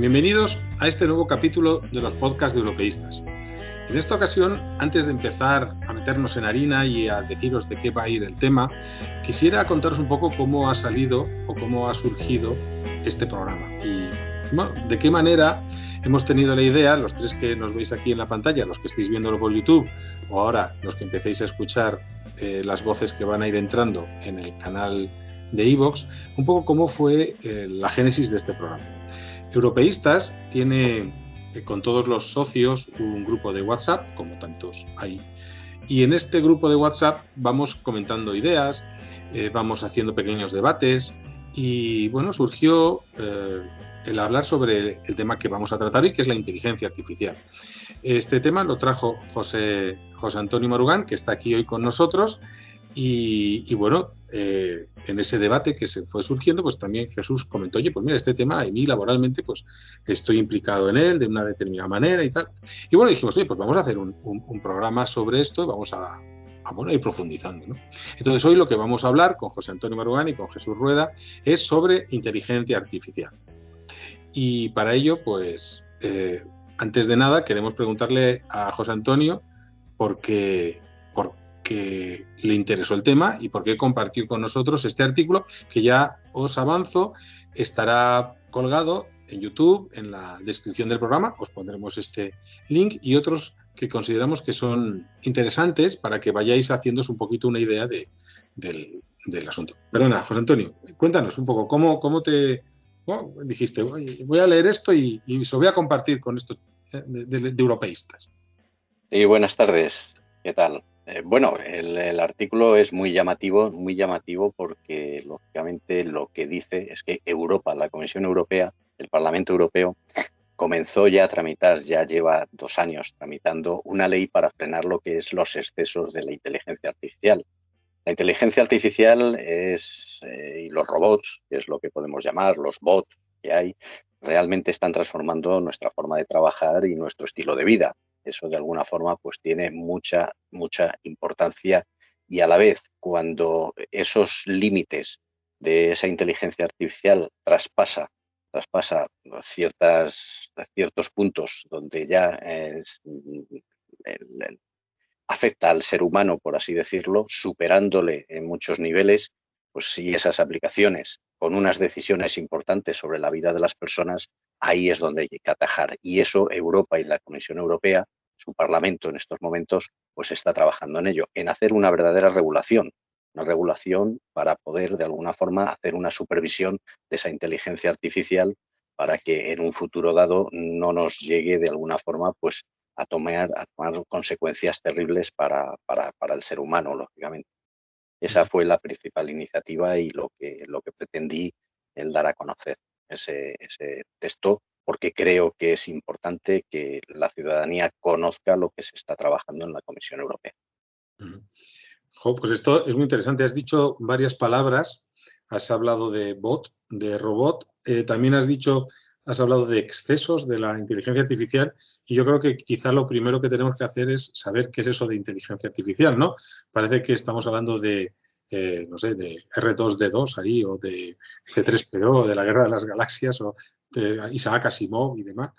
Bienvenidos a este nuevo capítulo de los podcasts de Europeístas. En esta ocasión, antes de empezar a meternos en harina y a deciros de qué va a ir el tema, quisiera contaros un poco cómo ha salido o cómo ha surgido este programa y bueno, de qué manera hemos tenido la idea, los tres que nos veis aquí en la pantalla, los que estéis viéndolo por YouTube o ahora los que empecéis a escuchar las voces que van a ir entrando en el canal de iVoox, un poco cómo fue la génesis de este programa. Europeístas tiene con todos los socios un grupo de WhatsApp, como tantos hay, y en este grupo de WhatsApp vamos comentando ideas, vamos haciendo pequeños debates y bueno, surgió el hablar sobre el tema que vamos a tratar hoy, que es la inteligencia artificial. Este tema lo trajo José Antonio Marugán, que está aquí hoy con nosotros, y bueno, en ese debate que se fue surgiendo, pues también Jesús comentó, oye, pues mira, este tema a mí laboralmente pues estoy implicado en él de una determinada manera y tal. Y bueno, dijimos, oye, pues vamos a hacer un programa sobre esto y vamos a ir profundizando, ¿no? Entonces hoy lo que vamos a hablar con José Antonio Marugán y con Jesús Rueda es sobre inteligencia artificial. Y para ello, pues, antes de nada, queremos preguntarle a José Antonio por qué le interesó el tema y por qué compartió con nosotros este artículo, que ya os avanzo, estará colgado en YouTube, en la descripción del programa, os pondremos este link y otros que consideramos que son interesantes para que vayáis haciéndoos un poquito una idea del asunto. Perdona, José Antonio, cuéntanos un poco, ¿cómo te dijiste, voy a leer esto y se lo voy a compartir con estos de europeístas? Sí, buenas tardes. ¿Qué tal? Bueno, el artículo es muy llamativo porque lógicamente lo que dice es que Europa, la Comisión Europea, el Parlamento Europeo, comenzó ya a tramitar, ya lleva 2 años tramitando una ley para frenar lo que es los excesos de la inteligencia artificial. La inteligencia artificial y los robots, que es lo que podemos llamar los bots que hay, realmente están transformando nuestra forma de trabajar y nuestro estilo de vida. Eso de alguna forma pues tiene mucha importancia y a la vez cuando esos límites de esa inteligencia artificial traspasa ciertos puntos donde ya afecta al ser humano, por así decirlo, superándole en muchos niveles, pues sí, esas aplicaciones con unas decisiones importantes sobre la vida de las personas, ahí es donde hay que atajar. Y eso Europa y la Comisión Europea, su Parlamento en estos momentos, pues está trabajando en ello, en hacer una verdadera regulación. Una regulación para poder, de alguna forma, hacer una supervisión de esa inteligencia artificial para que en un futuro dado no nos llegue, de alguna forma, pues a tomar consecuencias terribles para el ser humano, lógicamente. Esa fue la principal iniciativa y lo que pretendí el dar a conocer ese texto, porque creo que es importante que la ciudadanía conozca lo que se está trabajando en la Comisión Europea. Pues esto es muy interesante. Has dicho varias palabras. Has hablado de bot, de robot. También has hablado de excesos de la inteligencia artificial. Y yo creo que quizá lo primero que tenemos que hacer es saber qué es eso de inteligencia artificial, ¿no? Parece que estamos hablando de, no sé, de R2D2 ahí, o de C3PO, de la Guerra de las Galaxias, o de Isaac Asimov y demás.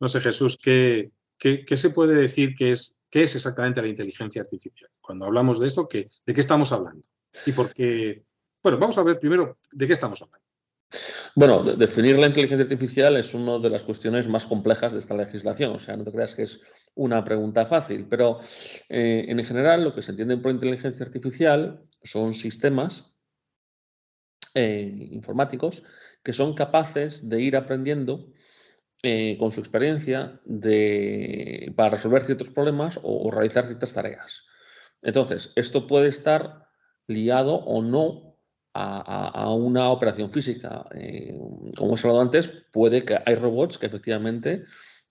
No sé, Jesús, ¿qué se puede decir qué es exactamente la inteligencia artificial? Cuando hablamos de esto, ¿de qué estamos hablando? Y por qué. Bueno, vamos a ver primero de qué estamos hablando. Bueno, definir la inteligencia artificial es una de las cuestiones más complejas de esta legislación. O sea, no te creas que es una pregunta fácil, pero en general lo que se entiende por inteligencia artificial son sistemas informáticos que son capaces de ir aprendiendo con su experiencia para resolver ciertos problemas o realizar ciertas tareas. Entonces, esto puede estar liado o no a una operación física. Como hemos hablado antes, puede que hay robots que efectivamente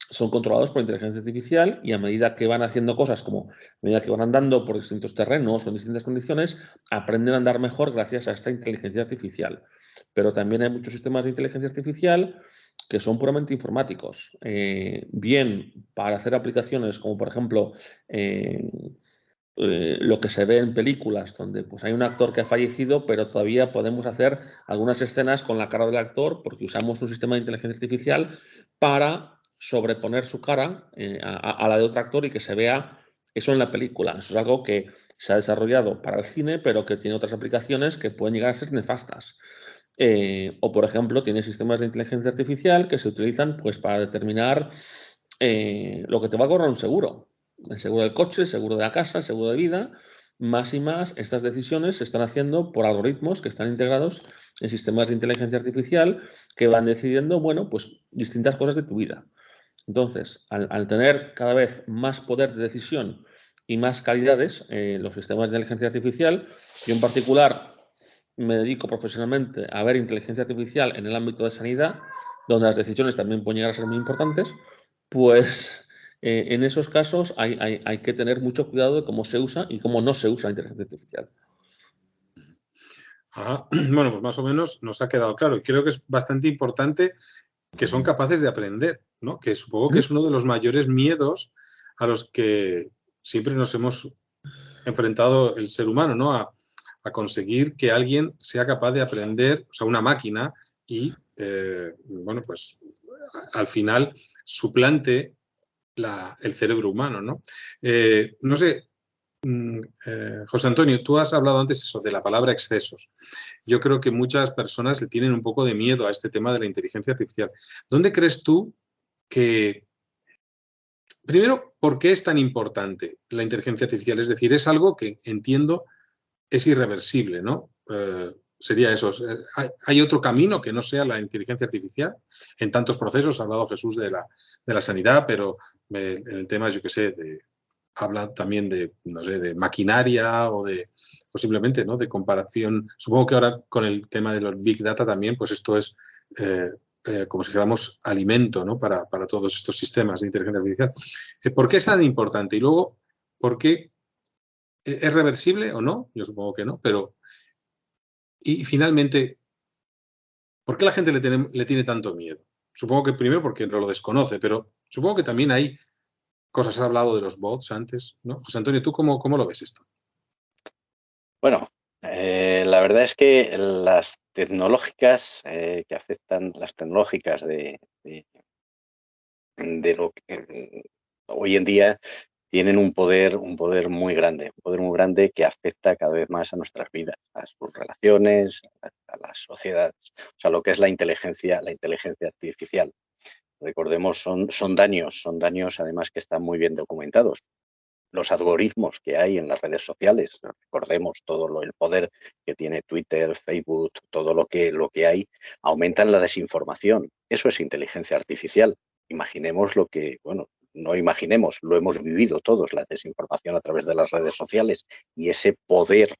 son controlados por inteligencia artificial y a medida que van haciendo cosas, como a medida que van andando por distintos terrenos o en distintas condiciones, aprenden a andar mejor gracias a esta inteligencia artificial. Pero también hay muchos sistemas de inteligencia artificial que son puramente informáticos, bien para hacer aplicaciones como por ejemplo lo que se ve en películas, donde pues, hay un actor que ha fallecido, pero todavía podemos hacer algunas escenas con la cara del actor porque usamos un sistema de inteligencia artificial para sobreponer su cara a la de otro actor y que se vea eso en la película. Eso es algo que se ha desarrollado para el cine, pero que tiene otras aplicaciones que pueden llegar a ser nefastas. O, por ejemplo, tiene sistemas de inteligencia artificial que se utilizan pues, para determinar lo que te va a cobrar un seguro. El seguro del coche, el seguro de la casa, el seguro de vida. Más y más estas decisiones se están haciendo por algoritmos que están integrados en sistemas de inteligencia artificial que van decidiendo, bueno, pues distintas cosas de tu vida. Entonces, al tener cada vez más poder de decisión y más calidades los sistemas de inteligencia artificial, yo en particular me dedico profesionalmente a ver inteligencia artificial en el ámbito de sanidad, donde las decisiones también pueden llegar a ser muy importantes, pues en esos casos hay que tener mucho cuidado de cómo se usa y cómo no se usa la inteligencia artificial. Ajá. Bueno, pues más o menos nos ha quedado claro. Y creo que es bastante importante que son capaces de aprender, ¿no? Que supongo que es uno de los mayores miedos a los que siempre nos hemos enfrentado el ser humano, ¿no? A conseguir que alguien sea capaz de aprender, o sea, una máquina, y, bueno, pues al final suplante el cerebro humano, ¿no? No sé, José Antonio, tú has hablado antes eso de la palabra excesos. Yo creo que muchas personas le tienen un poco de miedo a este tema de la inteligencia artificial. ¿Dónde crees tú que, primero, por qué es tan importante la inteligencia artificial? Es decir, es algo que entiendo es irreversible, ¿no? Sería eso. ¿Hay otro camino que no sea la inteligencia artificial? En tantos procesos, ha hablado Jesús de la sanidad, pero en el tema, yo qué sé, habla también de, no sé, de maquinaria o simplemente, ¿no? De comparación. Supongo que ahora con el tema de los Big Data también, pues esto es como si dijéramos alimento, ¿no? Para todos estos sistemas de inteligencia artificial. ¿Por qué es tan importante? Y luego, ¿por qué es reversible o no? Yo supongo que no, pero y finalmente, ¿por qué la gente le tiene tanto miedo? Supongo que primero porque no lo desconoce, pero supongo que también hay cosas. Has hablado de los bots antes, ¿no? José Antonio, ¿tú cómo lo ves esto? Bueno, la verdad es que las tecnológicas que afectan, las tecnológicas de lo que hoy en día tienen un poder muy grande, un poder muy grande que afecta cada vez más a nuestras vidas, a sus relaciones, a las sociedades, o sea, lo que es la inteligencia artificial. Recordemos, son daños además que están muy bien documentados. Los algoritmos que hay en las redes sociales, recordemos el poder que tiene Twitter, Facebook, todo lo que hay, aumentan la desinformación. Eso es inteligencia artificial. Imaginemos bueno, no imaginemos, lo hemos vivido todos, la desinformación a través de las redes sociales y ese poder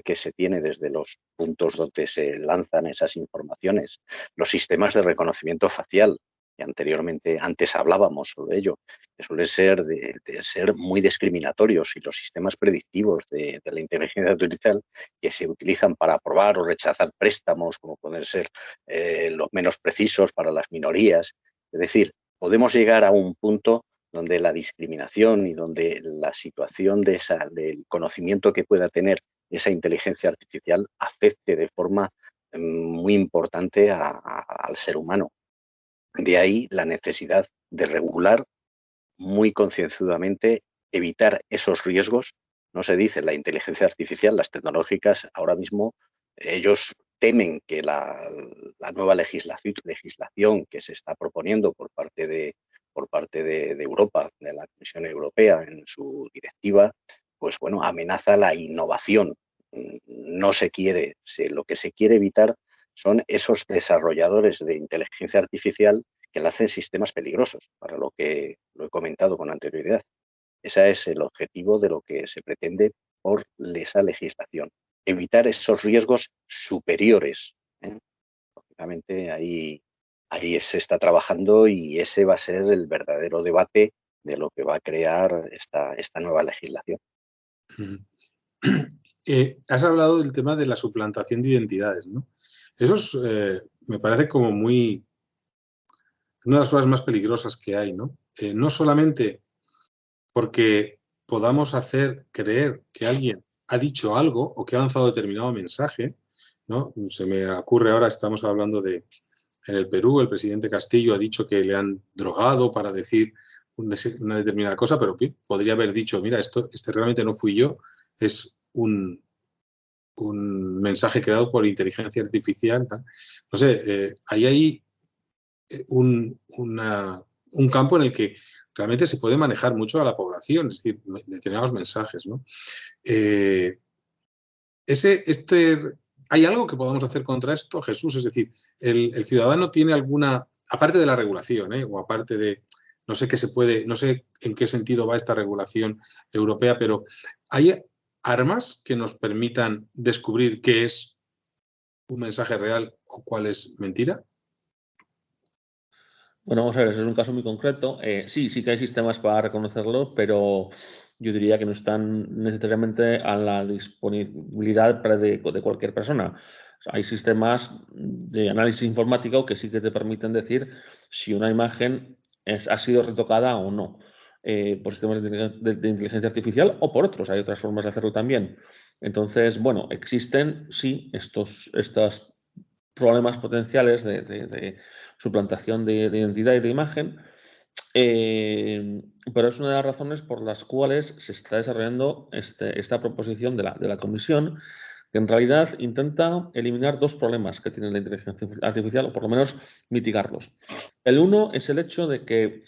que se tiene desde los puntos donde se lanzan esas informaciones, los sistemas de reconocimiento facial, que antes hablábamos sobre ello, que suele ser de ser muy discriminatorios, y los sistemas predictivos de la inteligencia artificial que se utilizan para aprobar o rechazar préstamos, como pueden ser los menos precisos para las minorías. Es decir, podemos llegar a un punto donde la discriminación y donde la situación del conocimiento que pueda tener esa inteligencia artificial afecte de forma muy importante al ser humano. De ahí la necesidad de regular muy concienzudamente, evitar esos riesgos. No se dice la inteligencia artificial, las tecnológicas, ahora mismo ellos temen que la nueva legislación que se está proponiendo por parte de Europa, de la Comisión Europea en su directiva, pues bueno, amenaza la innovación. No se quiere, lo que se quiere evitar son esos desarrolladores de inteligencia artificial que lancen sistemas peligrosos, para lo que lo he comentado con anterioridad. Ese es el objetivo de lo que se pretende por esa legislación, evitar esos riesgos superiores. Lógicamente, ahí se está trabajando y ese va a ser el verdadero debate de lo que va a crear esta nueva legislación. Has hablado del tema de la suplantación de identidades, ¿no? Eso me parece como una de las cosas más peligrosas que hay, ¿no? No solamente porque podamos hacer creer que alguien ha dicho algo o que ha lanzado determinado mensaje, ¿no? Se me ocurre ahora, estamos hablando de, en el Perú, el presidente Castillo ha dicho que le han drogado para decir una determinada cosa, pero podría haber dicho, mira, este realmente no fui yo, es un mensaje creado por inteligencia artificial. Tal. No sé, ahí hay un campo en el que realmente se puede manejar mucho a la población, es decir, determinados mensajes, ¿no? ¿Hay algo que podamos hacer contra esto, Jesús? Es decir, el ciudadano tiene alguna, aparte de la regulación, o aparte de, no sé qué se puede, no sé en qué sentido va esta regulación europea, pero ¿hay armas que nos permitan descubrir qué es un mensaje real o cuál es mentira? Bueno, vamos a ver, eso es un caso muy concreto. Sí que hay sistemas para reconocerlo, pero yo diría que no están necesariamente a la disponibilidad de cualquier persona. O sea, hay sistemas de análisis informático que sí que te permiten decir si una imagen ha sido retocada o no, por sistemas de inteligencia artificial o por otros. Hay otras formas de hacerlo también. Entonces, bueno, existen, sí, estos problemas potenciales de suplantación de identidad y de imagen, pero es una de las razones por las cuales se está desarrollando esta proposición de la Comisión, que en realidad intenta eliminar dos problemas que tiene la inteligencia artificial, o por lo menos mitigarlos. El uno es el hecho de que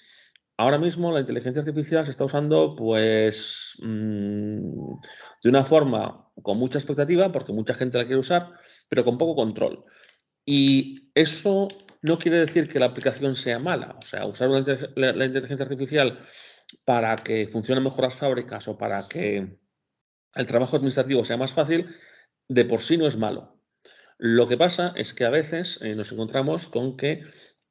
ahora mismo la inteligencia artificial se está usando pues de una forma con mucha expectativa, porque mucha gente la quiere usar, pero con poco control. Y eso no quiere decir que la aplicación sea mala. O sea, usar la inteligencia artificial para que funcionen mejor las fábricas o para que el trabajo administrativo sea más fácil, de por sí no es malo. Lo que pasa es que a veces nos encontramos con que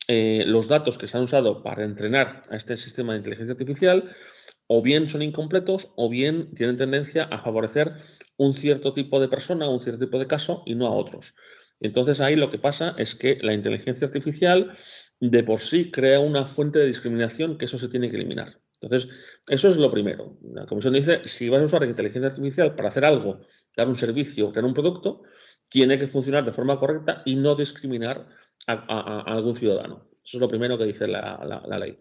los datos que se han usado para entrenar a este sistema de inteligencia artificial o bien son incompletos o bien tienen tendencia a favorecer un cierto tipo de persona, un cierto tipo de caso y no a otros. Entonces ahí lo que pasa es que la inteligencia artificial de por sí crea una fuente de discriminación que eso se tiene que eliminar. Entonces, eso es lo primero. La Comisión dice, si vas a usar inteligencia artificial para hacer algo, dar un servicio, crear un producto, tiene que funcionar de forma correcta y no discriminar a algún ciudadano. Eso es lo primero que dice la ley.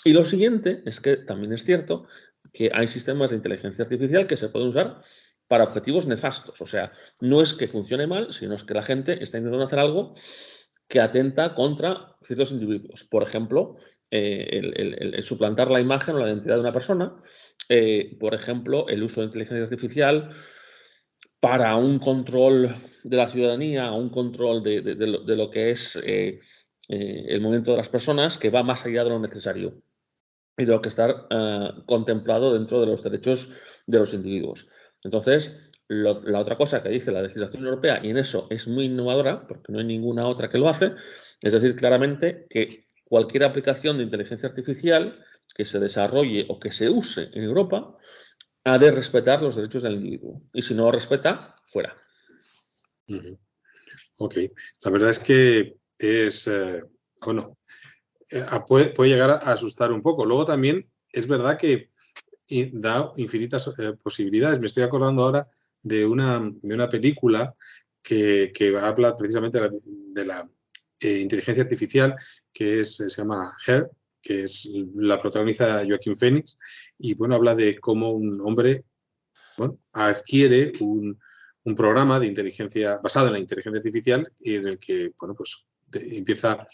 Y lo siguiente es que también es cierto que hay sistemas de inteligencia artificial que se pueden usar para objetivos nefastos. O sea, no es que funcione mal, sino es que la gente está intentando hacer algo que atenta contra ciertos individuos. Por ejemplo, el suplantar la imagen o la identidad de una persona. Por ejemplo, el uso de inteligencia artificial para un control de la ciudadanía, un control de lo que es el movimiento de las personas, que va más allá de lo necesario y de lo que está contemplado dentro de los derechos de los individuos. Entonces, la otra cosa que dice la legislación europea, y en eso es muy innovadora, porque no hay ninguna otra que lo hace, es decir claramente que cualquier aplicación de inteligencia artificial que se desarrolle o que se use en Europa ha de respetar los derechos del individuo. Y si no lo respeta, fuera. Ok. La verdad es que es, bueno, puede llegar a asustar un poco. Luego también es verdad que da infinitas posibilidades. Me estoy acordando ahora de una película que habla precisamente de la inteligencia artificial, que se llama Her, que es la protagoniza Joaquín Phoenix, y bueno, habla de cómo un hombre adquiere un programa de inteligencia basado en la inteligencia artificial y en el que, bueno, pues empieza,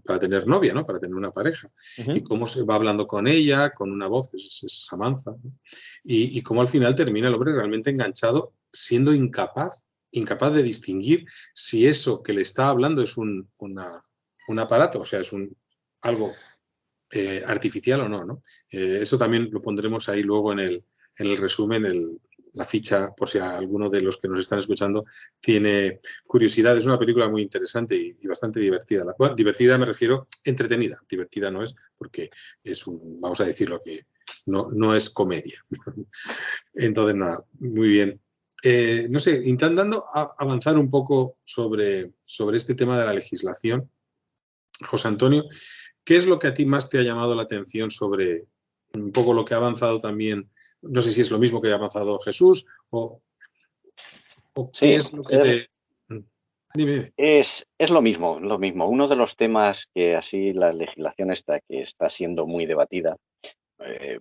para tener novia, ¿no? Para tener una pareja. Y cómo se va hablando con ella, con una voz, es Samantha, ¿no? Y cómo al final termina el hombre realmente enganchado, siendo incapaz de distinguir si eso que le está hablando es un aparato, o sea, es algo artificial o no, ¿no? Eso también lo pondremos ahí luego en el resumen, la ficha, por si alguno de los que nos están escuchando tiene curiosidad. Es una película muy interesante y bastante divertida. Bueno, divertida me refiero, entretenida. Divertida no es, porque vamos a decirlo, que no es comedia. Entonces, nada, muy bien. No sé, intentando avanzar un poco sobre este tema de la legislación, José Antonio, ¿qué es lo que a ti más te ha llamado la atención sobre un poco lo que ha avanzado también, no sé si es lo mismo que ha avanzado Jesús o Sí, qué es lo que te... Dime. es lo mismo, lo mismo. Uno de los temas que así la legislación que está siendo muy debatida,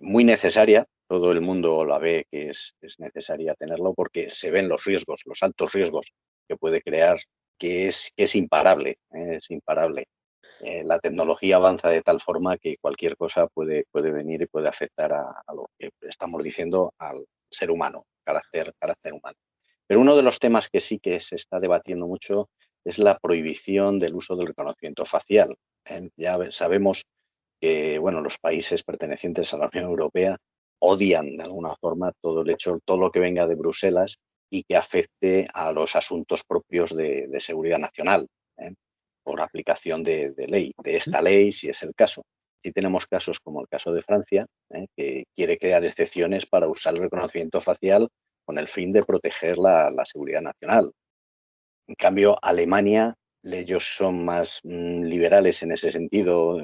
muy necesaria, todo el mundo la ve que es necesaria tenerlo porque se ven los riesgos, los altos riesgos que puede crear, que es imparable, es imparable. La tecnología avanza de tal forma que cualquier cosa puede venir y puede afectar a lo que estamos diciendo al ser humano, carácter humano. Pero uno de los temas que sí que se está debatiendo mucho es la prohibición del uso del reconocimiento facial. Ya sabemos que bueno, los países pertenecientes a la Unión Europea odian de alguna forma todo lo que venga de Bruselas y que afecte a los asuntos propios de seguridad nacional, ¿eh? Por aplicación de ley, de esta ley, si es el caso. Sí tenemos casos como el caso de Francia, que quiere crear excepciones para usar el reconocimiento facial con el fin de proteger la seguridad nacional. En cambio, Alemania, ellos son más liberales en ese sentido,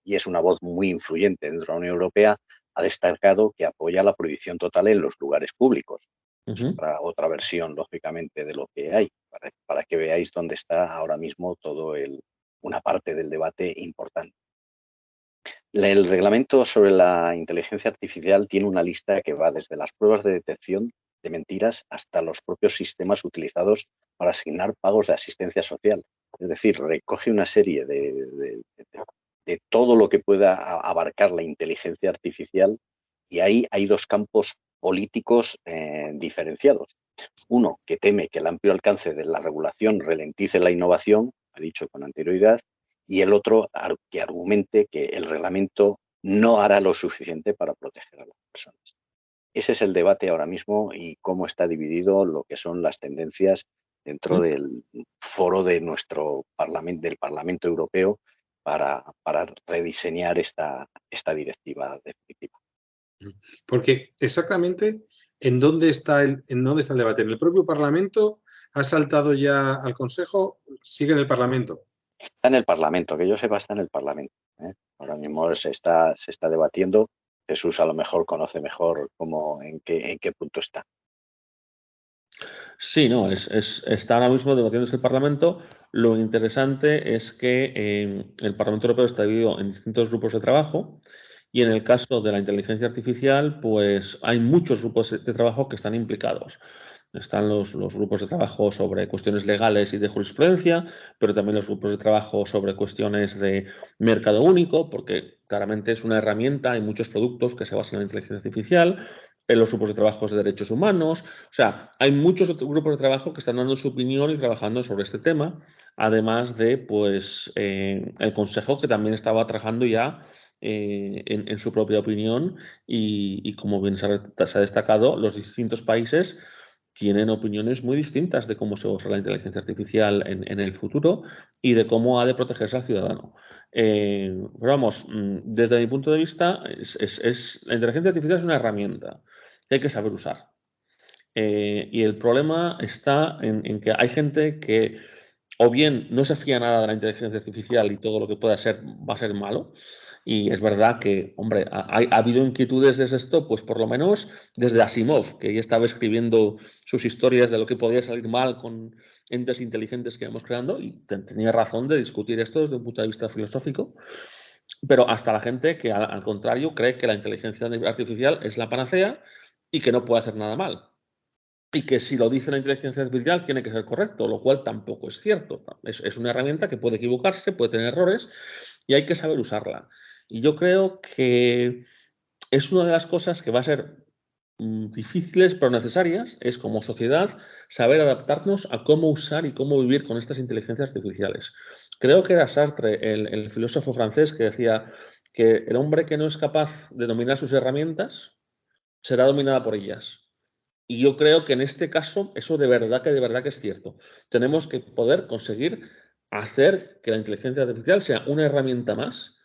y es una voz muy influyente dentro de la Unión Europea, ha destacado que apoya la prohibición total en los lugares públicos. Es otra versión, lógicamente, de lo que hay, para que veáis dónde está ahora mismo una parte del debate importante. El reglamento sobre la inteligencia artificial tiene una lista que va desde las pruebas de detección de mentiras hasta los propios sistemas utilizados para asignar pagos de asistencia social. Es decir, recoge una serie de todo lo que pueda abarcar la inteligencia artificial, y ahí hay dos campos políticos diferenciados. Uno, que teme que el amplio alcance de la regulación ralentice la innovación, ha dicho con anterioridad, y el otro que argumente que el reglamento no hará lo suficiente para proteger a las personas. Ese es el debate ahora mismo y cómo está dividido lo que son las tendencias dentro del foro de del Parlamento Europeo para rediseñar esta directiva definitiva. Porque exactamente ¿en dónde está el debate? ¿En el propio Parlamento? ¿Ha saltado ya al Consejo? ¿Sigue en el Parlamento? Está en el Parlamento, que yo sepa, está en el Parlamento. Ahora mismo se está debatiendo. Jesús a lo mejor conoce mejor en qué punto está. Sí, no, está ahora mismo debatiéndose el Parlamento. Lo interesante es que el Parlamento Europeo está dividido en distintos grupos de trabajo y en el caso de la inteligencia artificial, pues hay muchos grupos de trabajo que están implicados. Están los grupos de trabajo sobre cuestiones legales y de jurisprudencia, pero también los grupos de trabajo sobre cuestiones de mercado único, porque claramente es una herramienta, hay muchos productos que se basan en la inteligencia artificial, en los grupos de trabajo de derechos humanos. O sea, hay muchos grupos de trabajo que están dando su opinión y trabajando sobre este tema, además de pues, el Consejo, que también estaba trabajando ya en su propia opinión y como bien se ha destacado, los distintos países tienen opiniones muy distintas de cómo se usa la inteligencia artificial en el futuro y de cómo ha de protegerse al ciudadano. Pero vamos, desde mi punto de vista, la inteligencia artificial es una herramienta que hay que saber usar. Y el problema está en que hay gente que o bien no se fía nada de la inteligencia artificial y todo lo que pueda ser va a ser malo. Y es verdad que, hombre, ha habido inquietudes desde esto, pues por lo menos desde Asimov, que ya estaba escribiendo sus historias de lo que podía salir mal con entes inteligentes que íbamos creando, y tenía razón de discutir esto desde un punto de vista filosófico. Pero hasta la gente que, al contrario, cree que la inteligencia artificial es la panacea y que no puede hacer nada mal. Y que si lo dice la inteligencia artificial tiene que ser correcto, lo cual tampoco es cierto. Es una herramienta que puede equivocarse, puede tener errores y hay que saber usarla. Y yo creo que es una de las cosas que va a ser difíciles pero necesarias, es como sociedad saber adaptarnos a cómo usar y cómo vivir con estas inteligencias artificiales. Creo que era Sartre, el filósofo francés, que decía que el hombre que no es capaz de dominar sus herramientas será dominada por ellas. Y yo creo que en este caso eso de verdad que es cierto. Tenemos que poder conseguir hacer que la inteligencia artificial sea una herramienta más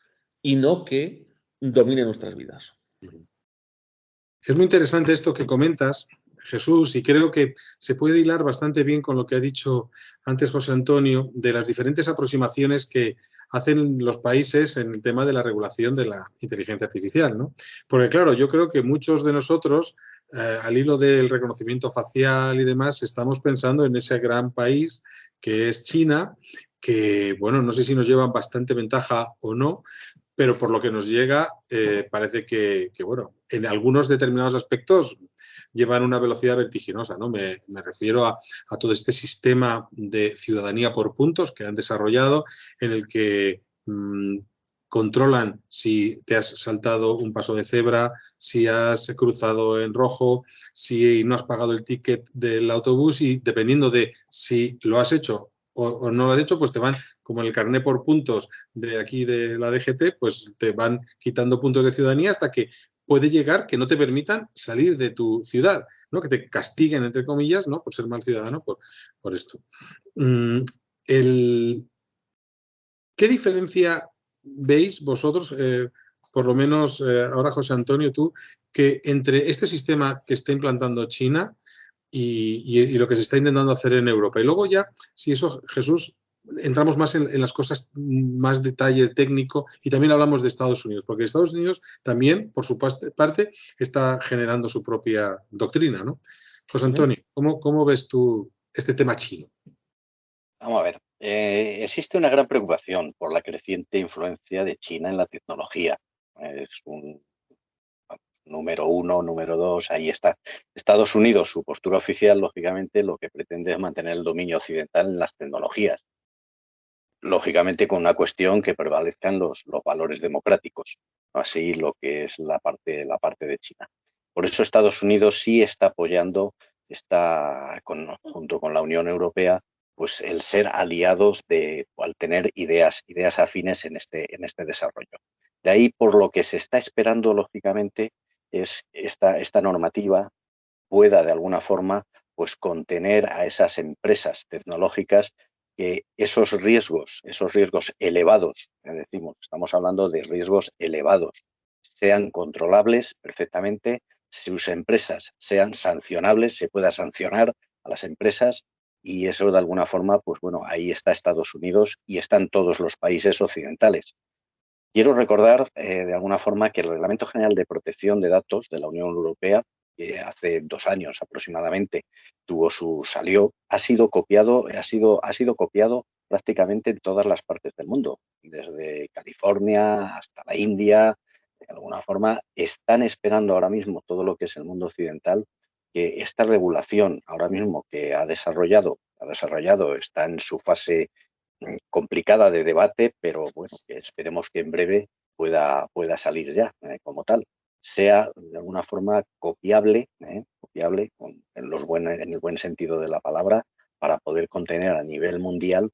y no que domine nuestras vidas. Es muy interesante esto que comentas, Jesús, y creo que se puede hilar bastante bien con lo que ha dicho antes José Antonio de las diferentes aproximaciones que hacen los países en el tema de la regulación de la inteligencia artificial, ¿no? Porque claro, yo creo que muchos de nosotros, al hilo del reconocimiento facial y demás, estamos pensando en ese gran país que es China, que, bueno, no sé si nos llevan bastante ventaja o no, pero por lo que nos llega, parece que, bueno, en algunos determinados aspectos llevan una velocidad vertiginosa, ¿no? Me refiero a todo este sistema de ciudadanía por puntos que han desarrollado, en el que controlan si te has saltado un paso de cebra, si has cruzado en rojo, si no has pagado el ticket del autobús, y dependiendo de si lo has hecho o no lo has hecho, pues te van, como en el carné por puntos de aquí de la DGT, pues te van quitando puntos de ciudadanía hasta que puede llegar que no te permitan salir de tu ciudad, ¿no? Que te castiguen, entre comillas, ¿no? Por ser mal ciudadano, por esto. ¿Qué diferencia veis vosotros, por lo menos ahora, José Antonio, tú, que entre este sistema que está implantando China y lo que se está intentando hacer en Europa? Y luego ya, si eso, Jesús, entramos más en las cosas, más detalle técnico, y también hablamos de Estados Unidos, porque Estados Unidos también, por su parte, está generando su propia doctrina, ¿no? José Antonio, ¿cómo ves tú este tema chino? Vamos a ver, existe una gran preocupación por la creciente influencia de China en la tecnología. Es un número uno, número dos, ahí está. Estados Unidos, su postura oficial, lógicamente, lo que pretende es mantener el dominio occidental en las tecnologías. Lógicamente, con una cuestión que prevalezcan los valores democráticos, así lo que es la parte de China. Por eso Estados Unidos sí está apoyando, junto con la Unión Europea, pues el ser aliados al tener ideas afines en este desarrollo. De ahí, por lo que se está esperando, lógicamente, es esta normativa pueda de alguna forma pues contener a esas empresas tecnológicas, que esos riesgos elevados, estamos hablando de riesgos elevados, sean controlables perfectamente, sus empresas sean sancionables, se pueda sancionar a las empresas, y eso de alguna forma, pues bueno, ahí está Estados Unidos y están todos los países occidentales. Quiero recordar de alguna forma que el Reglamento General de Protección de Datos de la Unión Europea, que hace 2 años aproximadamente salió, ha sido copiado prácticamente en todas las partes del mundo, desde California hasta la India. De alguna forma están esperando ahora mismo todo lo que es el mundo occidental, que esta regulación ahora mismo que ha desarrollado está en su fase complicada de debate, pero bueno, que esperemos que en breve pueda salir ya como tal, sea de alguna forma copiable en el buen sentido de la palabra, para poder contener a nivel mundial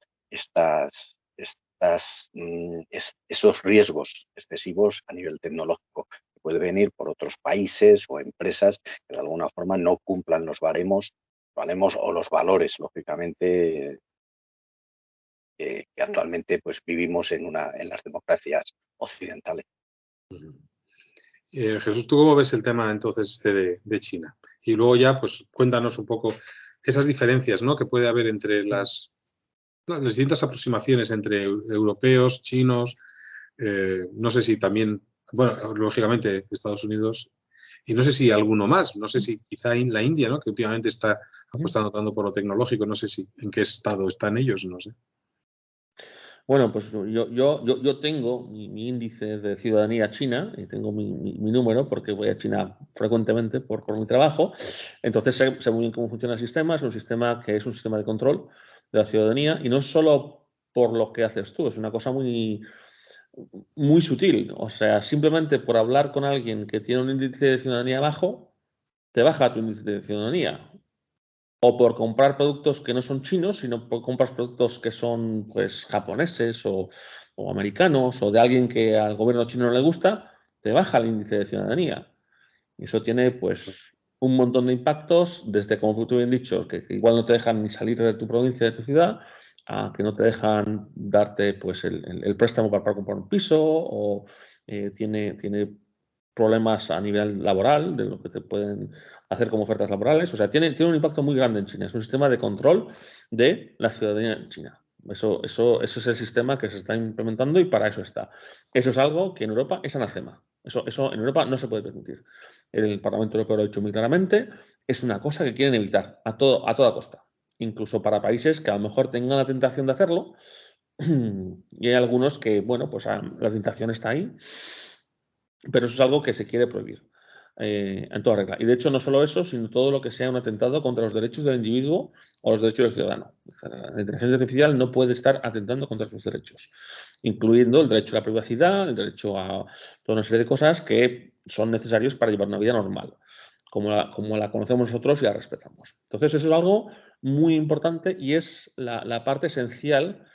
esos riesgos excesivos a nivel tecnológico, que puede venir por otros países o empresas que de alguna forma no cumplan los baremos o los valores, lógicamente, que actualmente pues vivimos en las democracias occidentales. Jesús, ¿tú cómo ves el tema entonces de China? Y luego ya, pues cuéntanos un poco esas diferencias, ¿no?, que puede haber entre las distintas aproximaciones entre europeos, chinos, no sé si también, bueno, lógicamente Estados Unidos, y no sé si alguno más, no sé si quizá la India, ¿no?, que últimamente está apostando tanto por lo tecnológico, no sé si en qué estado están ellos, no sé. Bueno, pues yo tengo mi índice de ciudadanía china y tengo mi número, porque voy a China frecuentemente por mi trabajo. Entonces sé muy bien cómo funciona el sistema. Es un sistema que es un sistema de control de la ciudadanía, y no es solo por lo que haces tú, es una cosa muy, muy sutil. O sea, simplemente por hablar con alguien que tiene un índice de ciudadanía bajo, te baja tu índice de ciudadanía. O por comprar productos que no son chinos, sino por comprar productos que son pues japoneses o americanos, o de alguien que al gobierno chino no le gusta, te baja el índice de ciudadanía. Y eso tiene pues un montón de impactos, desde, como tú bien dicho, que igual no te dejan ni salir de tu provincia, de tu ciudad, a que no te dejan darte pues el préstamo para comprar un piso, o tiene problemas a nivel laboral, de lo que te pueden hacer como ofertas laborales. O sea, tiene un impacto muy grande en China. Es un sistema de control de la ciudadanía en China. Eso es el sistema que se está implementando y para eso está. Eso es algo que en Europa es anacema. Eso en Europa no se puede permitir. El Parlamento Europeo lo ha dicho muy claramente. Es una cosa que quieren evitar a toda costa. Incluso para países que a lo mejor tengan la tentación de hacerlo. Y hay algunos que, bueno, pues la tentación está ahí. Pero eso es algo que se quiere prohibir. En toda regla. Y de hecho, no solo eso, sino todo lo que sea un atentado contra los derechos del individuo o los derechos del ciudadano. La inteligencia artificial no puede estar atentando contra sus derechos, incluyendo el derecho a la privacidad, el derecho a toda una serie de cosas que son necesarios para llevar una vida normal, como la conocemos nosotros y la respetamos. Entonces, eso es algo muy importante y es la parte esencial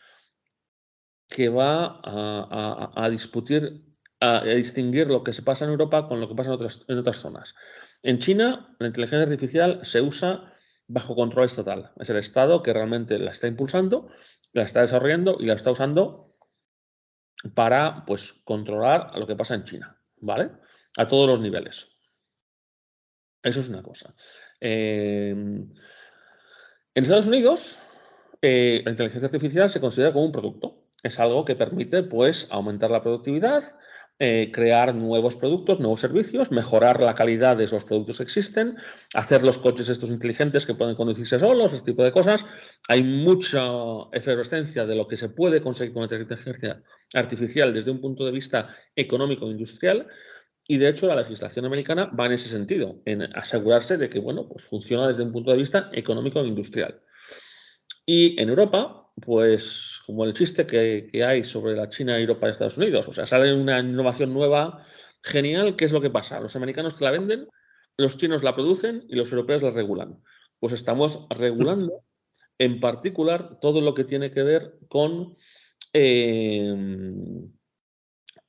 que va a discutir, a distinguir lo que se pasa en Europa con lo que pasa en otras zonas. En China, la inteligencia artificial se usa bajo control estatal. Es el Estado que realmente la está impulsando, la está desarrollando y la está usando para, pues, controlar a lo que pasa en China, ¿vale? A todos los niveles. Eso es una cosa. En Estados Unidos, la inteligencia artificial se considera como un producto. Es algo que permite, pues, aumentar la productividad, crear nuevos productos, nuevos servicios, mejorar la calidad de esos productos que existen, hacer los coches estos inteligentes que pueden conducirse solos, ese tipo de cosas. Hay mucha efervescencia de lo que se puede conseguir con la inteligencia artificial desde un punto de vista económico e industrial. Y de hecho, la legislación americana va en ese sentido, en asegurarse de que, bueno, pues funciona desde un punto de vista económico e industrial. Y en Europa, pues como el chiste que hay sobre la China, Europa y Estados Unidos, o sea, sale una innovación nueva genial, ¿qué es lo que pasa? Los americanos te la venden, los chinos la producen y los europeos la regulan. Pues estamos regulando, en particular, todo lo que tiene que ver con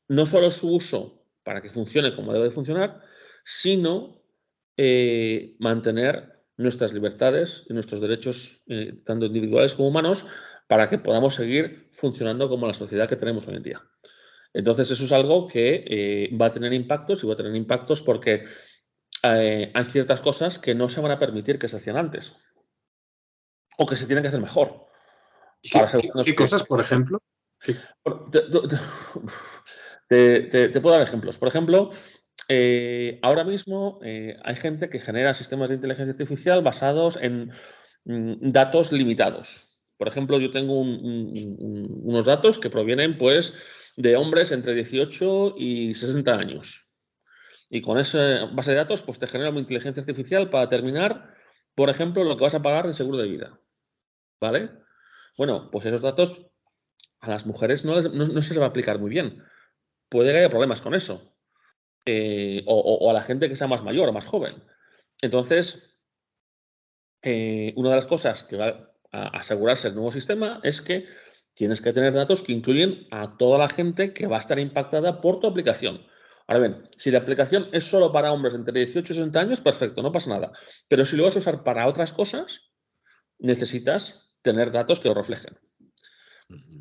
no solo su uso para que funcione como debe de funcionar, sino mantener nuestras libertades y nuestros derechos, tanto individuales como humanos, para que podamos seguir funcionando como la sociedad que tenemos hoy en día. Entonces, eso es algo que va a tener impactos y va a tener impactos porque hay ciertas cosas que no se van a permitir que se hacían antes o que se tienen que hacer mejor. ¿Y qué cosas, por ejemplo? Te puedo dar ejemplos. Por ejemplo, ahora mismo hay gente que genera sistemas de inteligencia artificial basados en datos limitados. Por ejemplo, yo tengo unos datos que provienen, pues, de hombres entre 18 y 60 años. Y con esa base de datos, pues te genera una inteligencia artificial para determinar, por ejemplo, lo que vas a pagar en seguro de vida. ¿Vale? Bueno, pues esos datos a las mujeres no se les va a aplicar muy bien. Puede que haya problemas con eso. O a la gente que sea más mayor o más joven. Entonces, una de las cosas que va a asegurarse el nuevo sistema es que tienes que tener datos que incluyen a toda la gente que va a estar impactada por tu aplicación. Ahora bien, si la aplicación es solo para hombres entre 18 y 60 años, perfecto, no pasa nada. Pero si lo vas a usar para otras cosas, necesitas tener datos que lo reflejen.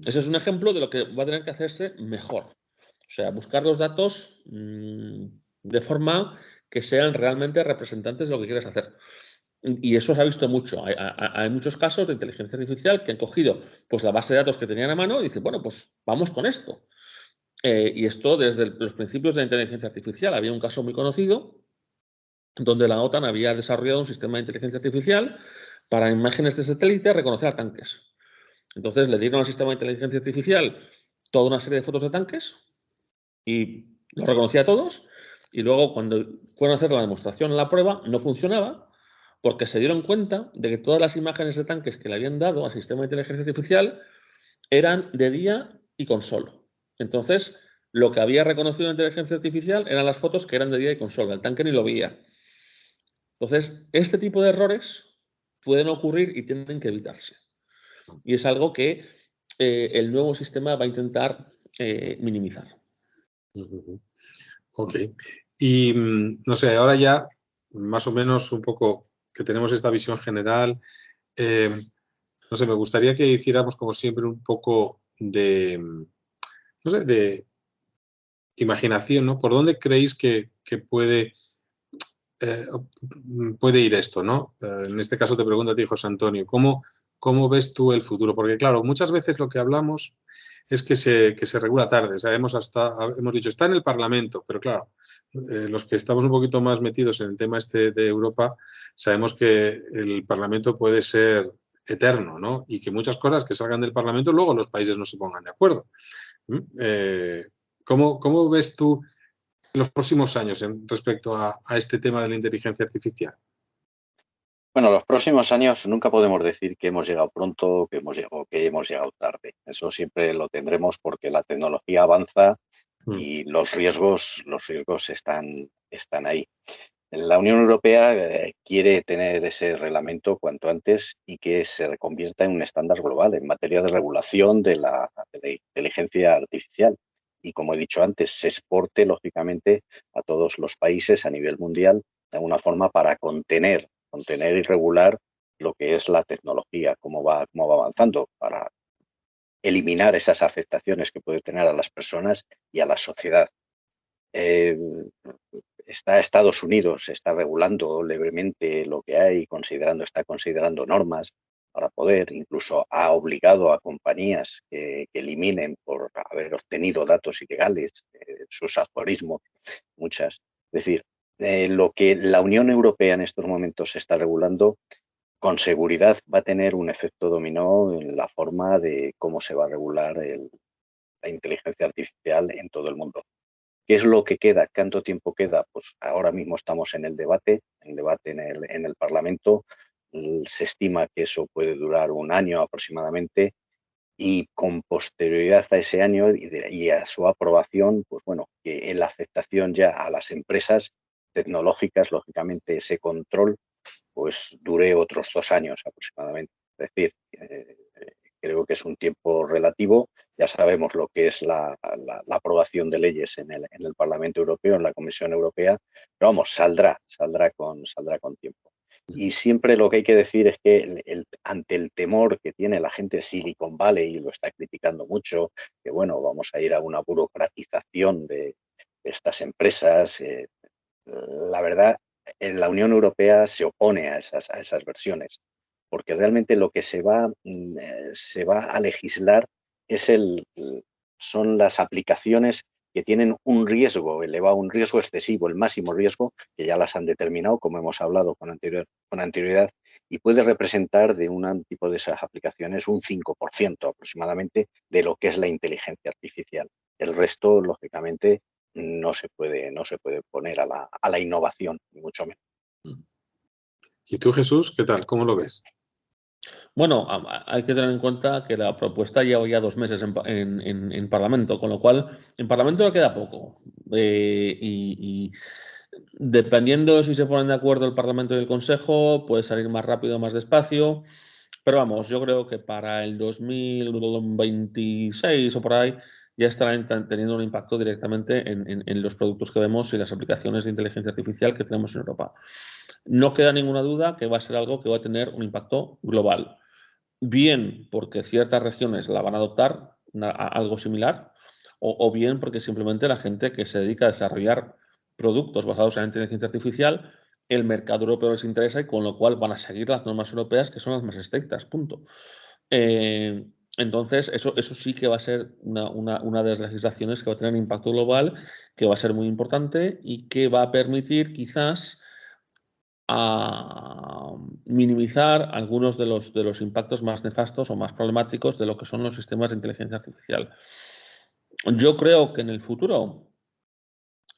Ese es un ejemplo de lo que va a tener que hacerse mejor. O sea, buscar los datos de forma que sean realmente representantes de lo que quieres hacer. Y eso se ha visto mucho. Hay muchos casos de inteligencia artificial que han cogido, pues, la base de datos que tenían a mano y dicen, bueno, pues vamos con esto. Y esto desde los principios de la inteligencia artificial. Había un caso muy conocido donde la OTAN había desarrollado un sistema de inteligencia artificial para imágenes de satélite reconocer a tanques. Entonces le dieron al sistema de inteligencia artificial toda una serie de fotos de tanques y los reconocía a todos. Y luego, cuando fueron a hacer la demostración en la prueba, no funcionaba porque se dieron cuenta de que todas las imágenes de tanques que le habían dado al sistema de inteligencia artificial eran de día y con sol. Entonces, lo que había reconocido la inteligencia artificial eran las fotos que eran de día y con sol. El tanque ni lo veía. Entonces, este tipo de errores pueden ocurrir y tienen que evitarse. Y es algo que el nuevo sistema va a intentar minimizar. Ok. Y no sé, ahora ya más o menos un poco que tenemos esta visión general, no sé, me gustaría que hiciéramos como siempre un poco de, no sé, de imaginación, ¿no? ¿Por dónde creéis que puede ir esto, ¿no? En este caso te pregunto a ti, José Antonio, ¿cómo ¿cómo ves tú el futuro? Porque claro, muchas veces lo que hablamos es que se regula tarde. O sea, hemos dicho, está en el Parlamento, pero claro, los que estamos un poquito más metidos en el tema este de Europa, sabemos que el Parlamento puede ser eterno, ¿no? Y que muchas cosas que salgan del Parlamento luego los países no se pongan de acuerdo. ¿Cómo ves tú los próximos años respecto a este tema de la inteligencia artificial? Bueno, los próximos años nunca podemos decir que hemos llegado pronto o que hemos llegado tarde. Eso siempre lo tendremos porque la tecnología avanza y los riesgos están ahí. La Unión Europea quiere tener ese reglamento cuanto antes y que se convierta en un estándar global en materia de regulación de la inteligencia artificial. Y como he dicho antes, se exporte lógicamente a todos los países a nivel mundial de alguna forma para contener y regular lo que es la tecnología, cómo va avanzando, para eliminar esas afectaciones que puede tener a las personas y a la sociedad. Estados Unidos está regulando levemente lo que hay, está considerando normas para poder, incluso ha obligado a compañías que eliminen por haber obtenido datos ilegales, sus algoritmos, muchas. Es decir, lo que la Unión Europea en estos momentos está regulando, con seguridad va a tener un efecto dominó en la forma de cómo se va a regular la inteligencia artificial en todo el mundo. ¿Qué es lo que queda? ¿Cuánto tiempo queda? Pues ahora mismo estamos en el debate en el Parlamento. Se estima que eso puede durar un año aproximadamente y con posterioridad a ese año y a su aprobación, pues bueno, que la afectación ya a las empresas tecnológicas, lógicamente ese control, pues dure otros 2 años aproximadamente. Es decir, creo que es un tiempo relativo. Ya sabemos lo que es la aprobación de leyes en el Parlamento Europeo, en la Comisión Europea, pero vamos, saldrá con tiempo. Y siempre lo que hay que decir es que ante el temor que tiene la gente de Silicon Valley, y lo está criticando mucho, que bueno, vamos a ir a una burocratización de estas empresas, la verdad, en la Unión Europea se opone a esas versiones, porque realmente lo que se va a legislar son las aplicaciones que tienen un riesgo elevado, un riesgo excesivo, el máximo riesgo, que ya las han determinado, como hemos hablado con anterioridad, y puede representar de un tipo de esas aplicaciones un 5% aproximadamente de lo que es la inteligencia artificial. El resto, lógicamente, no se puede poner a la innovación, ni mucho menos. ¿Y tú, Jesús, qué tal? ¿Cómo lo ves? Bueno, hay que tener en cuenta que la propuesta lleva ya 2 meses en Parlamento, con lo cual en Parlamento le queda poco. Y dependiendo si se ponen de acuerdo el Parlamento y el Consejo, puede salir más rápido o más despacio. Pero vamos, yo creo que para el 2026 o por ahí ya estarán teniendo un impacto directamente en los productos que vemos y las aplicaciones de inteligencia artificial que tenemos en Europa. No queda ninguna duda que va a ser algo que va a tener un impacto global. Bien porque ciertas regiones la van a adoptar, algo similar, o bien porque simplemente la gente que se dedica a desarrollar productos basados en la inteligencia artificial, el mercado europeo les interesa y con lo cual van a seguir las normas europeas que son las más estrictas, punto. Entonces, eso sí que va a ser una de las legislaciones que va a tener un impacto global, que va a ser muy importante y que va a permitir quizás a minimizar algunos de los impactos más nefastos o más problemáticos de lo que son los sistemas de inteligencia artificial. Yo creo que en el futuro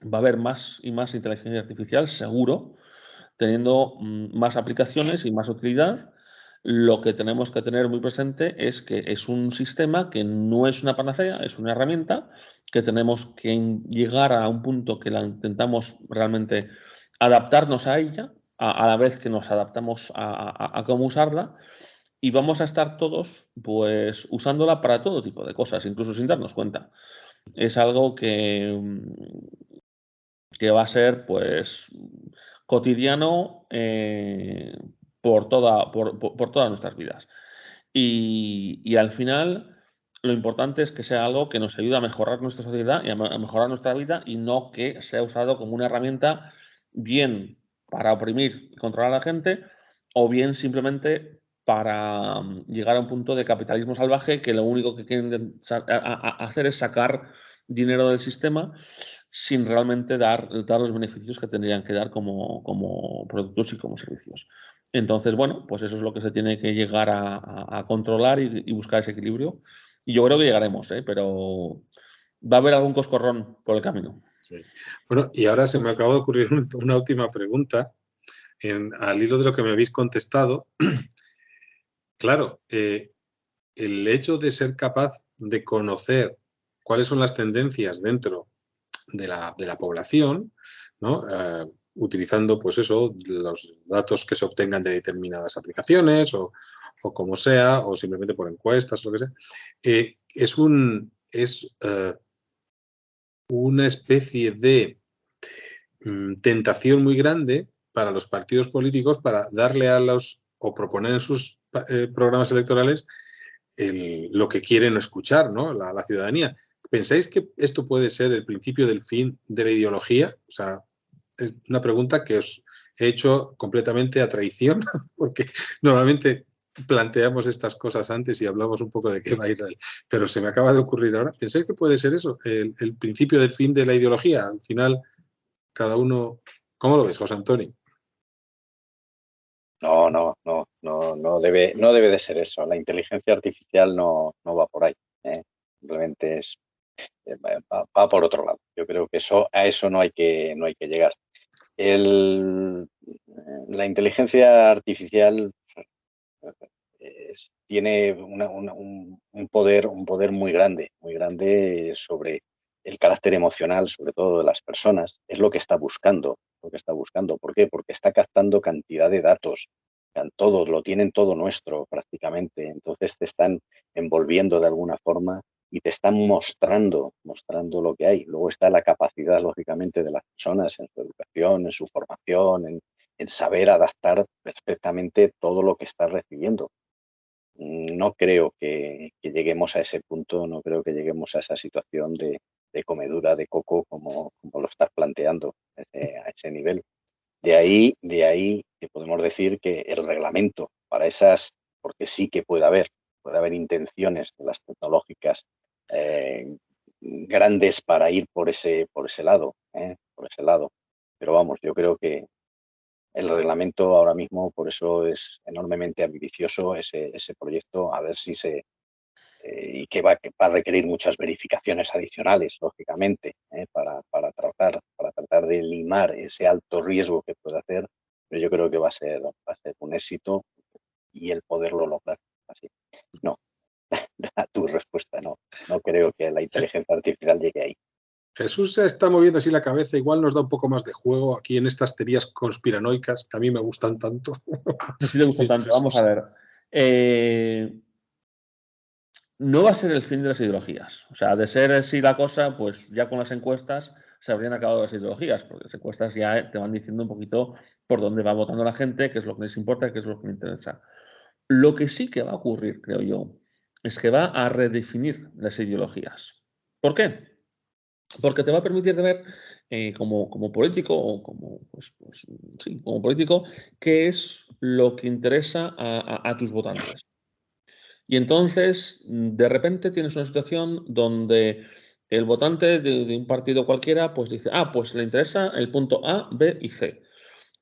va a haber más y más inteligencia artificial, seguro, teniendo más aplicaciones y más utilidad. Lo que tenemos que tener muy presente es que es un sistema que no es una panacea, es una herramienta que tenemos que llegar a un punto que la intentamos realmente adaptarnos a ella, a la vez que nos adaptamos a cómo usarla, y vamos a estar todos pues usándola para todo tipo de cosas, incluso sin darnos cuenta. Es algo que va a ser pues cotidiano por todas nuestras vidas. Y al final lo importante es que sea algo que nos ayude a mejorar nuestra sociedad y a mejorar nuestra vida, y no que sea usado como una herramienta bien para oprimir y controlar a la gente, o bien simplemente para llegar a un punto de capitalismo salvaje que lo único que quieren hacer es sacar dinero del sistema sin realmente dar los beneficios que tendrían que dar como productos y como servicios. Entonces, bueno, pues eso es lo que se tiene que llegar a controlar y buscar ese equilibrio. Y yo creo que llegaremos, pero va a haber algún coscorrón por el camino. Sí. Bueno, y ahora se me acaba de ocurrir una última pregunta al hilo de lo que me habéis contestado. Claro, el hecho de ser capaz de conocer cuáles son las tendencias dentro de la población, ¿no? Utilizando, pues eso, los datos que se obtengan de determinadas aplicaciones o como sea, o simplemente por encuestas o lo que sea, es una especie de tentación muy grande para los partidos políticos para darle o proponer en sus programas electorales lo que quieren escuchar, ¿no? La ciudadanía. ¿Pensáis que esto puede ser el principio del fin de la ideología? O sea, es una pregunta que os he hecho completamente a traición, porque normalmente planteamos estas cosas antes y hablamos un poco de qué va a ir, pero se me acaba de ocurrir ahora. ¿Pensáis que puede ser eso, el principio del fin de la ideología? Al final, cada uno... ¿Cómo lo ves, José Antonio? No debe de ser eso. La inteligencia artificial no va por ahí. Simplemente va por otro lado. Yo creo que a eso no hay que llegar. La inteligencia artificial tiene un poder muy grande sobre el carácter emocional, sobre todo de las personas. Es lo que está buscando. ¿Por qué? Porque está captando cantidad de datos. Todos lo tienen todo nuestro prácticamente. Entonces te están envolviendo de alguna forma y te están mostrando lo que hay. Luego está la capacidad, lógicamente, de las personas en su educación, en su formación, en saber adaptar perfectamente todo lo que está recibiendo. No creo que lleguemos a ese punto, no creo que lleguemos a esa situación de comedura de coco como lo estás planteando a ese nivel. De ahí que podemos decir que el reglamento para esas, porque sí que puede haber intenciones de las tecnológicas grandes para ir por ese lado, Pero vamos, yo creo que el reglamento ahora mismo, por eso es enormemente ambicioso ese proyecto, a ver si y que va a requerir muchas verificaciones adicionales, lógicamente, para tratar de limar ese alto riesgo que puede hacer, pero yo creo que va a ser un éxito y el poderlo lograr. Así. No, a tu respuesta, no creo que la inteligencia artificial llegue ahí. Jesús se está moviendo así la cabeza, igual nos da un poco más de juego aquí en estas teorías conspiranoicas que a mí me gustan tanto. Sí, le gusta tanto. Vamos a ver. No va a ser el fin de las ideologías. O sea, de ser así la cosa, pues ya con las encuestas se habrían acabado las ideologías, porque las encuestas ya te van diciendo un poquito por dónde va votando la gente, qué es lo que les importa, qué es lo que les interesa. Lo que sí que va a ocurrir, creo yo, es que va a redefinir las ideologías. ¿Por qué? Porque te va a permitir de ver como político o como político qué es lo que interesa a tus votantes. Y entonces, de repente tienes una situación donde el votante de un partido cualquiera pues dice, pues le interesa el punto A, B y C.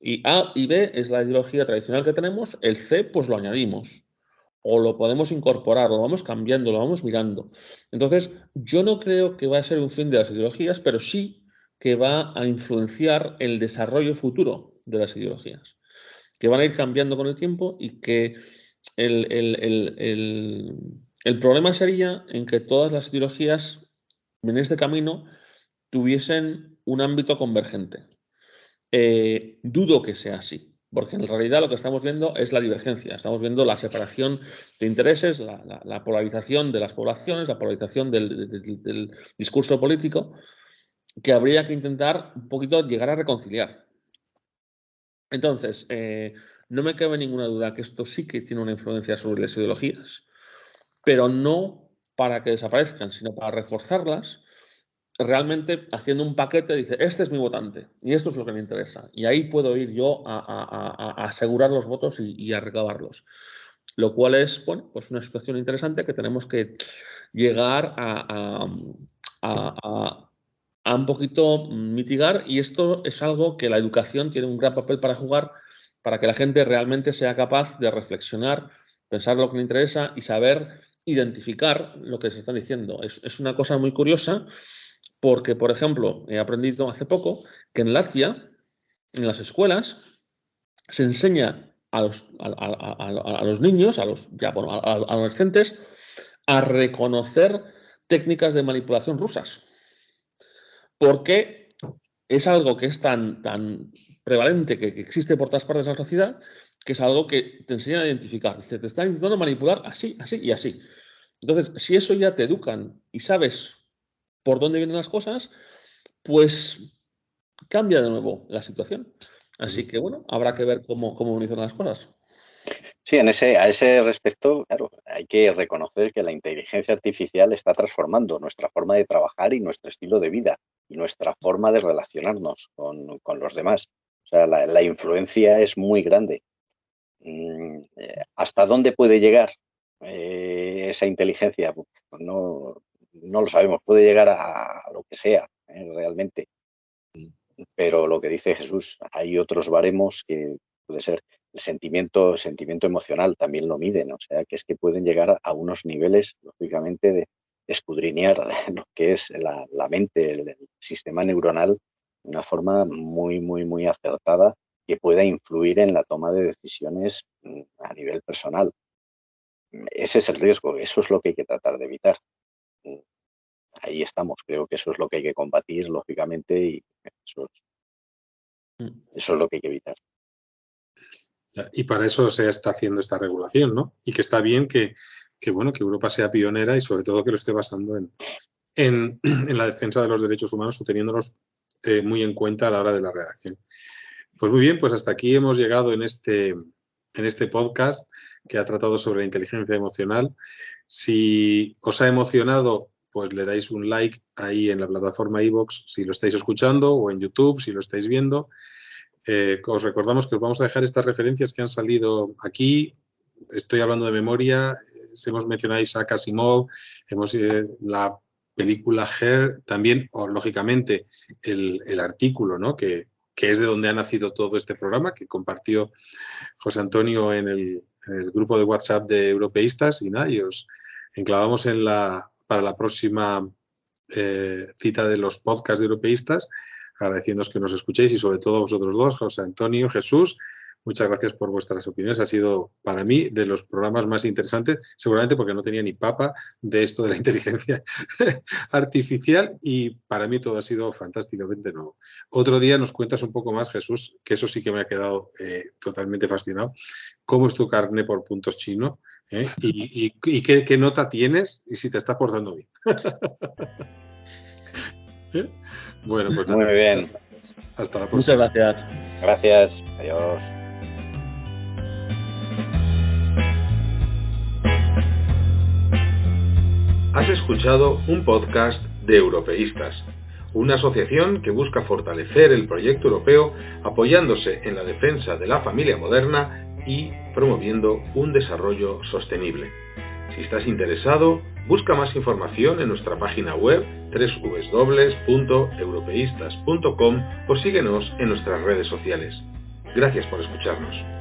Y A y B es la ideología tradicional que tenemos, el C pues lo añadimos. O lo podemos incorporar, lo vamos cambiando, lo vamos mirando. Entonces, yo no creo que va a ser un fin de las ideologías, pero sí que va a influenciar el desarrollo futuro de las ideologías, que van a ir cambiando con el tiempo y que el problema sería en que todas las ideologías en este camino tuviesen un ámbito convergente. Dudo que sea así, porque en realidad lo que estamos viendo es la divergencia, estamos viendo la separación de intereses, la polarización de las poblaciones, la polarización del discurso político, que habría que intentar un poquito llegar a reconciliar. Entonces, no me cabe ninguna duda que esto sí que tiene una influencia sobre las ideologías, pero no para que desaparezcan, sino para reforzarlas, realmente haciendo un paquete, dice, este es mi votante y esto es lo que me interesa. Y ahí puedo ir yo a asegurar los votos y a recabarlos. Lo cual es, bueno, pues una situación interesante que tenemos que llegar a un poquito mitigar, y esto es algo que la educación tiene un gran papel para jugar, para que la gente realmente sea capaz de reflexionar, pensar lo que le interesa y saber identificar lo que se están diciendo. Es una cosa muy curiosa porque, por ejemplo, he aprendido hace poco que en Latvia, en las escuelas, se enseña a los niños, a los adolescentes, a reconocer técnicas de manipulación rusas. Porque es algo que es tan prevalente, que existe por todas partes de la sociedad, que es algo que te enseñan a identificar. Te están intentando manipular así, así y así. Entonces, si eso ya te educan y sabes por dónde vienen las cosas, pues cambia de nuevo la situación. Así que, bueno, habrá que ver cómo evolucionan las cosas. Sí, a ese respecto, claro, hay que reconocer que la inteligencia artificial está transformando nuestra forma de trabajar y nuestro estilo de vida y nuestra forma de relacionarnos con los demás. O sea, la influencia es muy grande. ¿Hasta dónde puede llegar esa inteligencia? Pues no lo sabemos, puede llegar a lo que sea, realmente. Pero lo que dice Jesús, hay otros baremos que puede ser el sentimiento emocional, también lo miden, o sea, que es que pueden llegar a unos niveles, lógicamente, de escudriñar lo que es la mente, el sistema neuronal, de una forma muy, muy, muy acertada, que pueda influir en la toma de decisiones a nivel personal. Ese es el riesgo, eso es lo que hay que tratar de evitar. Ahí estamos, creo que eso es lo que hay que combatir, lógicamente, y eso es lo que hay que evitar. Y para eso se está haciendo esta regulación, ¿no? Y que está bien que Europa sea pionera y sobre todo que lo esté basando en la defensa de los derechos humanos o teniéndolos muy en cuenta a la hora de la redacción. Pues muy bien, pues hasta aquí hemos llegado en este podcast que ha tratado sobre la inteligencia emocional. Si os ha emocionado, pues le dais un like ahí en la plataforma iVoox si lo estáis escuchando, o en YouTube si lo estáis viendo. Os recordamos que os vamos a dejar estas referencias que han salido aquí. Estoy hablando de memoria. Hemos mencionado a Isaac Asimov, la película Her, también, o lógicamente el artículo, ¿no? que es de donde ha nacido todo este programa, que compartió José Antonio en el grupo de WhatsApp de Europeístas, y nada, y os enclavamos para la próxima cita de los podcasts de Europeístas, agradeciéndoos que nos escuchéis y sobre todo vosotros dos, José Antonio, Jesús. Muchas gracias por vuestras opiniones. Ha sido para mí de los programas más interesantes, seguramente porque no tenía ni papa de esto de la inteligencia artificial, y para mí todo ha sido fantásticamente nuevo. Otro día nos cuentas un poco más, Jesús, que eso sí que me ha quedado totalmente fascinado. ¿Cómo es tu carné por puntos chino? ¿Y qué nota tienes? Y si te está portando bien. Bueno, pues nada. Muy bien. Hasta la próxima. Muchas gracias. Gracias. Adiós. Has escuchado un podcast de Europeístas, una asociación que busca fortalecer el proyecto europeo apoyándose en la defensa de la familia moderna y promoviendo un desarrollo sostenible. Si estás interesado, busca más información en nuestra página web www.europeistas.com o síguenos en nuestras redes sociales. Gracias por escucharnos.